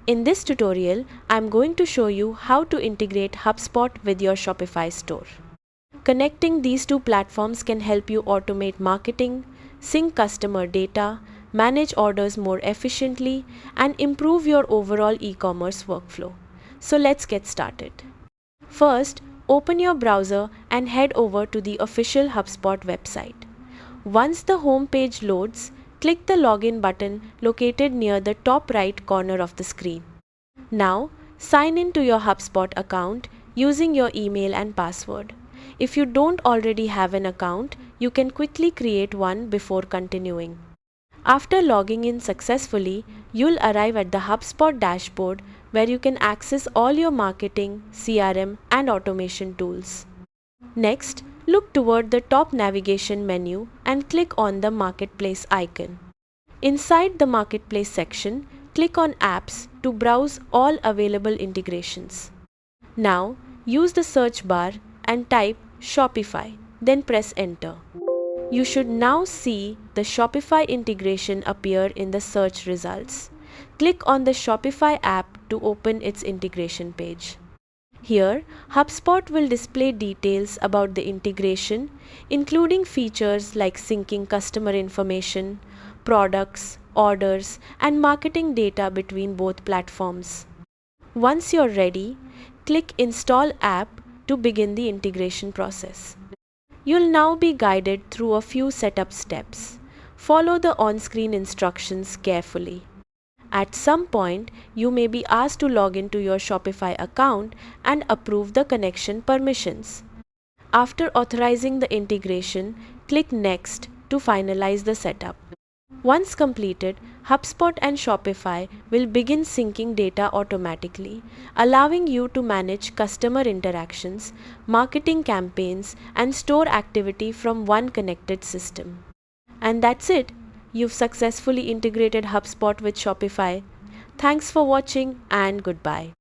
In this tutorial, I'm going to show you how to integrate HubSpot with your Shopify store. Connecting these two platforms can help you automate marketing, sync customer data, manage orders more efficiently, and improve your overall e-commerce workflow. So let's get started. First, open your browser and head over to the official HubSpot website. Once the home page loads, click the login button located near the top right corner of the screen. Now, sign in to your HubSpot account using your email and password. If you don't already have an account, you can quickly create one before continuing. After logging in successfully, you'll arrive at the HubSpot dashboard where you can access all your marketing, CRM, and automation tools. Next, look toward the top navigation menu and click on the Marketplace icon. Inside the Marketplace section, click on Apps to browse all available integrations. Now, use the search bar and type Shopify, then press Enter. You should now see the Shopify integration appear in the search results. Click on the Shopify app to open its integration page. Here, HubSpot will display details about the integration, including features like syncing customer information, products, orders, and marketing data between both platforms. Once you're ready, click Install App to begin the integration process. You'll now be guided through a few setup steps. Follow the on-screen instructions carefully. At some point, you may be asked to log into your Shopify account and approve the connection permissions. After authorizing the integration, click Next to finalize the setup. Once completed, HubSpot and Shopify will begin syncing data automatically, allowing you to manage customer interactions, marketing campaigns, and store activity from one connected system. And that's it. You've successfully integrated HubSpot with Shopify. Thanks for watching and goodbye.